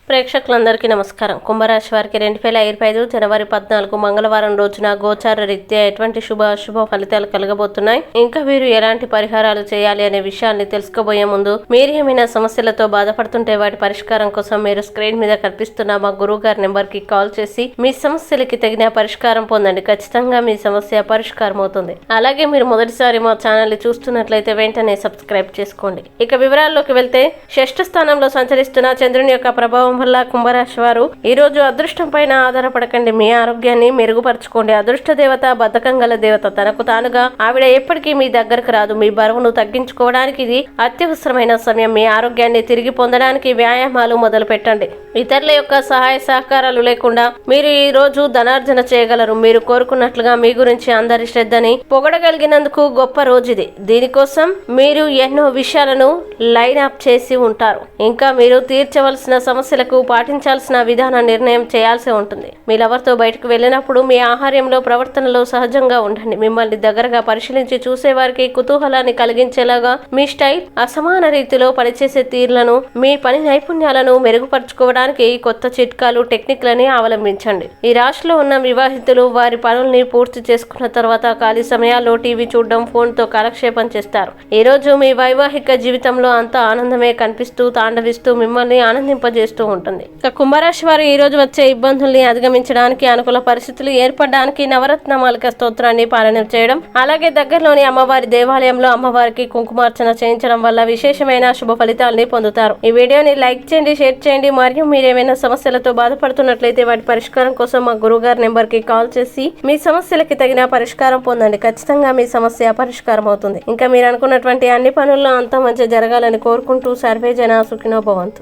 ప్రేక్షకులందరికీ నమస్కారం. కుంభరాశి వారికి 2025 జనవరి 14 మంగళవారం రోజున గోచార రీత్యా ఎటువంటి అశుభ ఫలితాలు కలగబోతున్నాయి, ఇంకా వీరు ఎలాంటి పరిహారాలు చేయాలి అనే విషయాన్ని తెలుసుకోబోయే ముందు మీరు ఏమైనా సమస్యలతో బాధపడుతుంటే వాటి పరిష్కారం కోసం మీరు స్క్రీన్ మీద కనిపిస్తున్న మా గురువు గారి నెంబర్ కి కాల్ చేసి మీ సమస్యలకి తగిన పరిష్కారం పొందండి. ఖచ్చితంగా మీ సమస్య పరిష్కారం అవుతుంది. అలాగే మీరు మొదటిసారి మా ఛానల్ ని చూస్తున్నట్లయితే వెంటనే సబ్స్క్రైబ్ చేసుకోండి. ఇక వివరాల్లోకి వెళ్తే, షష్ఠ స్థానంలో సంచరిస్తున్న చంద్రుని యొక్క ప్రభావం వల్ల కుంభరాశి వారు ఈ రోజు అదృష్టం పైన ఆధారపడకండి. మీ ఆరోగ్యాన్ని మెరుగుపరచుకోండి. అదృష్ట దేవత బద్ధకం గల దేవత. తనకు తానుగా ఆవిడ ఎప్పటికీ మీ దగ్గరకు రాదు. మీ బరువును తగ్గించుకోవడానికి ఇది అత్యవసరమైన సమయం. మీ ఆరోగ్యాన్ని తిరిగి పొందడానికి వ్యాయామాలు మొదలు పెట్టండి. ఇతరుల యొక్క సహాయ సహకారాలు లేకుండా మీరు ఈ రోజు ధనార్జన చేయగలరు. మీరు కోరుకున్నట్లుగా మీ గురించి అందరి శ్రద్ధని పొగడగలిగినందుకు గొప్ప రోజు ఇది. దీనికోసం మీరు ఎన్నో విషయాలను లైన్ అప్ చేసి ఉంటారు. ఇంకా మీరు తీర్చవలసిన సమస్యలకు పాటించాల్సిన విధాన నిర్ణయం చేయాల్సి ఉంటుంది. మీ లవర్తో బయటకు వెళ్ళినప్పుడు మీ ఆహార్యంలో ప్రవర్తనలో సహజంగా ఉండండి. మిమ్మల్ని దగ్గరగా పరిశీలించి చూసేవారికి కుతూహలాన్ని కలిగించేలాగా మీ స్టైల్, అసమాన రీతిలో పనిచేసే తీరులను, మీ పని నైపుణ్యాలను మెరుగుపరచుకోవడానికి కొత్త చిట్కాలు, టెక్నిక్లని అవలంబించండి. ఈ రాశిలో ఉన్న వివాహితులు వారి పనుల్ని పూర్తి చేసుకున్న తర్వాత ఖాళీ సమయాల్లో టీవీ చూడడం, ఫోన్ తో కాలక్షేపం చేస్తారు. ఈ రోజు మీ వైవాహిక జీవితంలో అంతా ఆనందమే కనిపిస్తూ తాండవిస్తూ మిమ్మల్ని ఆనందింపజేస్తూ ఉంటుంది. ఇక కుంభరాశి వారు ఈ రోజు వచ్చే ఇబ్బందుల్ని అధిగమించడానికి, అనుకూల పరిస్థితులు ఏర్పడడానికి నవరత్న మాలిక స్తోత్రాన్ని పారాయణం చేయడం, అలాగే దగ్గరలోని అమ్మవారి దేవాలయంలో అమ్మవారికి కుంకుమార్చన చేయించడం వల్ల విశేషమైన శుభ ఫలితాలని పొందుతారు. ఈ వీడియోని లైక్ చేయండి, షేర్ చేయండి. మరియు మీరేమైనా సమస్యలతో బాధపడుతున్నట్లయితే వాటి పరిష్కారం కోసం మా గురువుగారి నెంబర్ కి కాల్ చేసి మీ సమస్యలకి తగిన పరిష్కారం పొందండి. ఖచ్చితంగా మీ సమస్య పరిష్కారం అవుతుంది. ఇంకా మీరు అనుకున్నటువంటి అన్ని పనుల్లో అంతా మంచి జరగాలని కోరుకుంటూ సర్వే జన సుఖినో భవంతు.